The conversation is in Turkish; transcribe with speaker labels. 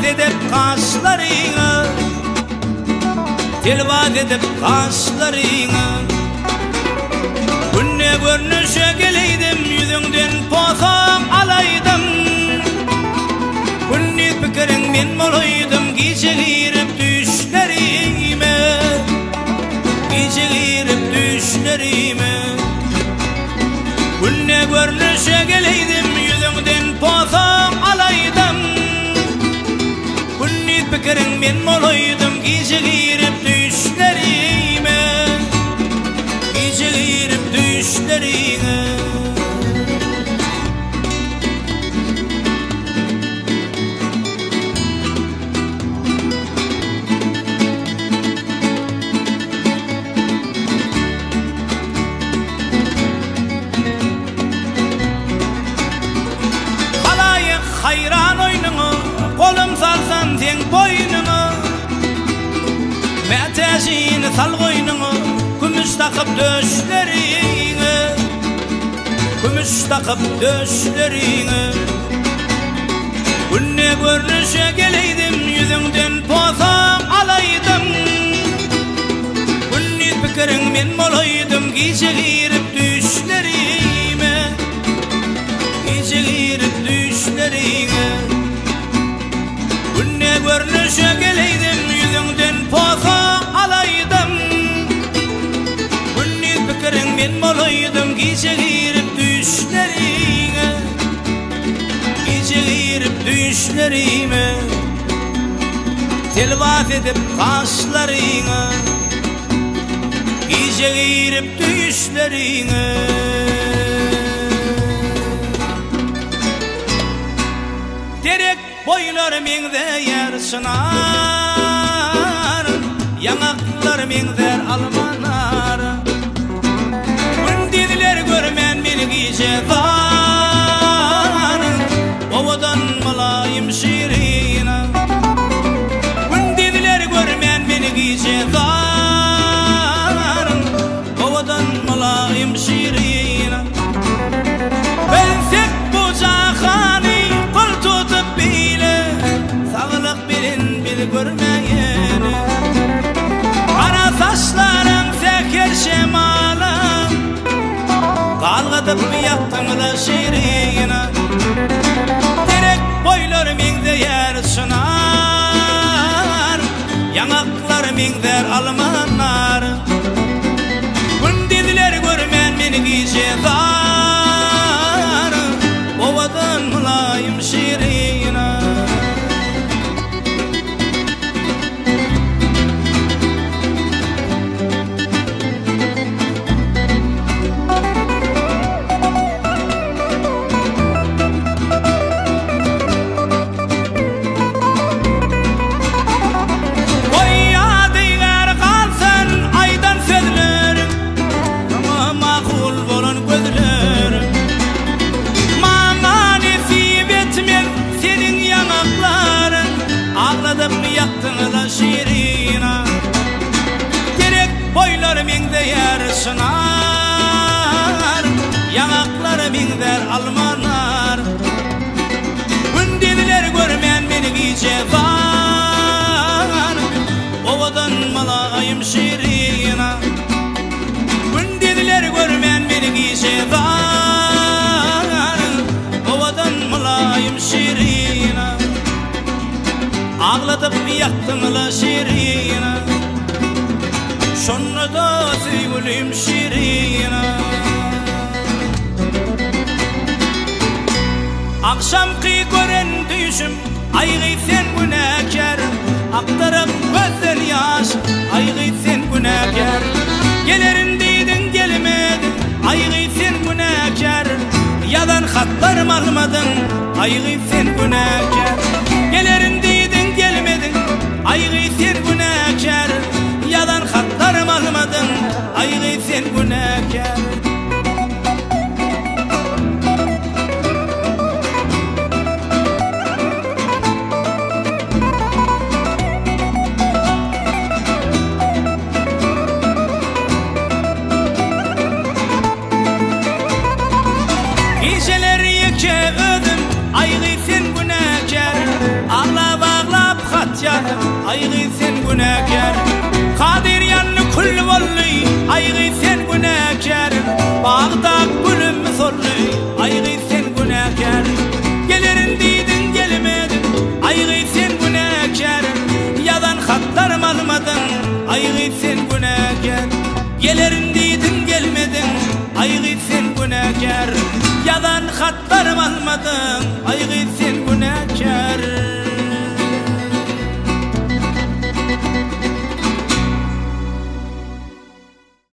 Speaker 1: Telvat edip kaşlarını, telvat edip kaşlarını. Günne görünüşe geleydim, yüzünden pozam alaydım. Günni fikirin men molaydım, gece girip düşlerime, gece girip düşlerime. Günne görünüşe geleydim, yüzünden pozam alaydım. Günni fikirin men molaydım, gece girip düşlerime, gece girip düşlerime. Hayran oynunu, kolum salsan sen boynunu. Meteşini sal koynunu, gümüş takıp döşlerine, gümüş takıp döşlerine. Günne görünüşe geleydim, yüzünden pozam alaydım. Günni fikirin men molaydım, gece girip düşlerime, gece girip düşlerine. Günne görünüşe geleydim, yüzünden pozam alaydım. Günni fikirin men molaydım, gece girip düşlerine, gece girip düşlerime. Telvat edip kaşlarına, gece girip düşlerine. Derek boylar mengde yer sınar, yanaklar mengder almanar. Gündediler görmen beni gece var, ovadan malayım şirina. Gündediler görmen beni gece var, ovadan malayım şirina. Ben sek bu cahani kol tutup bile, sağlık bilin bil görmeyeni. Kara saçlarım seker şemalım, kalgıdıp yaktığımda şirina. Direk boylar mengde yer sınar, yanaklar mengder almanar. Gündediler görmen beni gece var, ovadan mulayim şirina. Yaktığında şirina. Direk boylar mengde yer sınar, yanaklar mengder almanar. Gündediler görmen beni gece var, ovadan malayım şirina. Gündediler görmen beni gece var, ovadan malayım şirina. Ağlatıp yaktığımda şirina, şonu da sevgilim şirina. Akşamki gören düşüm, aygı sen günahkar. Aktarıp gözler yaş, aygı sen günahkar. Gelirin deydin gelmedin, aygı sen günahkar. Yalan hatlarım almadın, aygı sen günahkar. Gelirin deydin gelmedin, aygı sen günahkar. Yalan hatlarım almadın, aygı sen günahkar. Geceleri yeke ödüm, aygı sen günahkar. Ağla bağla aygı sen günahkar. Gelirim deydin gelmedin, aygı sen günahkar. Yalan hatlarım almadın, aygı sen